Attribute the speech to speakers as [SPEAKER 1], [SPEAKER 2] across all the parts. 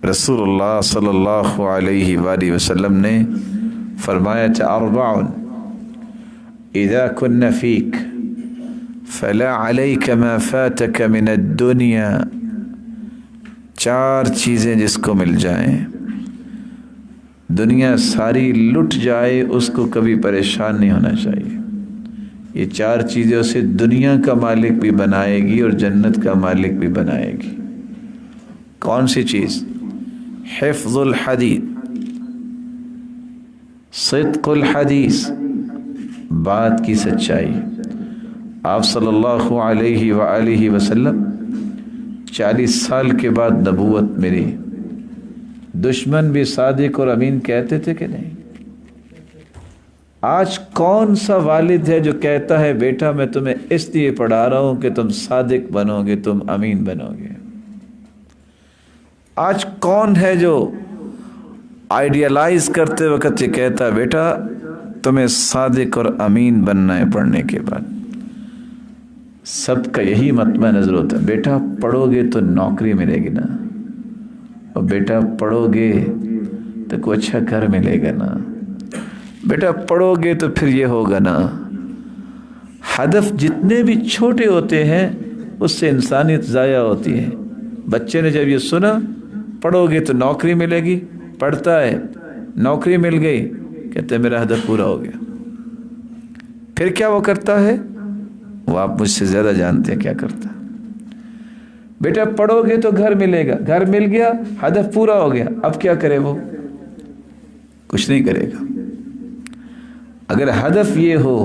[SPEAKER 1] रसूलुल्लाह सल्लल्लाहु अलैहि वसल्लम ने फरमाया अर्बउन इज़ा कुन्ना फ़ीक फ़ला अलैक मा फ़ातक मिन अद-दुनिया। 4 चीज़ें जिसको मिल जाएं, दुनिया सारी लुट जाए, उसको कभी परेशान नहीं होना चाहिए। ये 4 चीज़ें उसे दुनिया का मालिक भी बनाएगी और जन्नत का मालिक भी बनाएगी। कौन सी चीज़? हिफ्ज़ुल हदीस, सिद्क़ुल हदीस, बात की सच्चाई। आप सल्लल्लाहु अलैहि वसल्लम 40 साल के बाद नबूवत मिली। दुश्मन भी सादिक और अमीन कहते थे कि नहीं? आज कौन सा वालिद है जो कहता है बेटा मैं तुम्हें इसलिए पढ़ा रहा हूं कि तुम सादिक बनोगे, तुम अमीन बनोगे? आज कौन है जो आइडियलाइज करते वक्त ये कहता है बेटा तुम्हें सादिक और अमीन बनना है पढ़ने के बाद? सबका यही मतमा नजर होता है, बेटा पढ़ोगे तो नौकरी मिलेगी ना, और बेटा पढ़ोगे तो कोई अच्छा घर मिलेगा ना, बेटा पढ़ोगे तो फिर ये होगा ना। हदफ जितने भी छोटे होते हैं उससे इंसानियत ज़ाया होती है। बच्चे ने जब ये सुना पढ़ोगे तो नौकरी मिलेगी, पढ़ता है, नौकरी मिल गई, कहते मेरा हदफ पूरा हो गया। फिर क्या वो करता है? वो आप मुझसे ज़्यादा जानते हैं क्या करता है। बेटा पढ़ोगे तो घर मिलेगा, घर मिल गया, हदफ पूरा हो गया। अब क्या करे वो? कुछ नहीं करेगा। अगर हदफ ये हो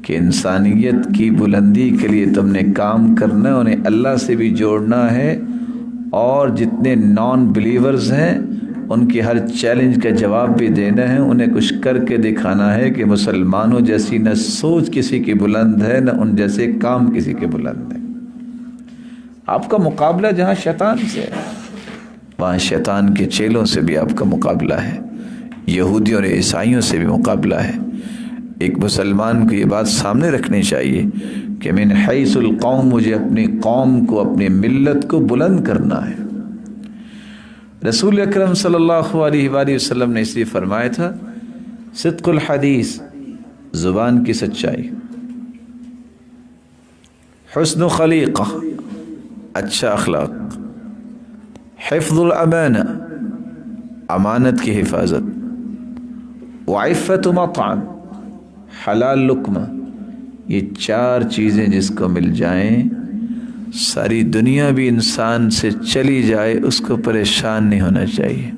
[SPEAKER 1] कि इंसानियत की बुलंदी के लिए तुमने काम करना है, उन्हें अल्लाह से भी जोड़ना है, और जितने नॉन बिलीवर्स हैं उनकी हर चैलेंज का जवाब भी देना है, उन्हें कुछ करके दिखाना है कि मुसलमानों जैसी न सोच किसी की बुलंद है, न उन जैसे काम किसी के बुलंद है। आपका मुकाबला जहाँ शैतान से है, वहाँ शैतान के चेलों से भी आपका मुकाबला है, यहूदियों और ईसाइयों से भी मुकाबला है। एक मुसलमान को ये बात सामने रखनी चाहिए कि मिन हैसुल कौम, मुझे अपनी कौम को, अपनी मिल्लत को बुलंद करना है। रसूल अकरम सल्लल्लाहु अलैहि वसल्लम ने इसलिए फरमाया था सिद्क़ुल हदीस, ज़ुबान की सच्चाई, हुस्न खलीक़ा, अच्छा अखलाक, हिफ्ज़ुल अमाना, अमानत की हिफाजत, वइफ़्फ़तु मत्अम, हलाल लुक़मा। ये 4 चीज़ें जिसको मिल जाएं, सारी दुनिया भी इंसान से चली जाए, उसको परेशान नहीं होना चाहिए।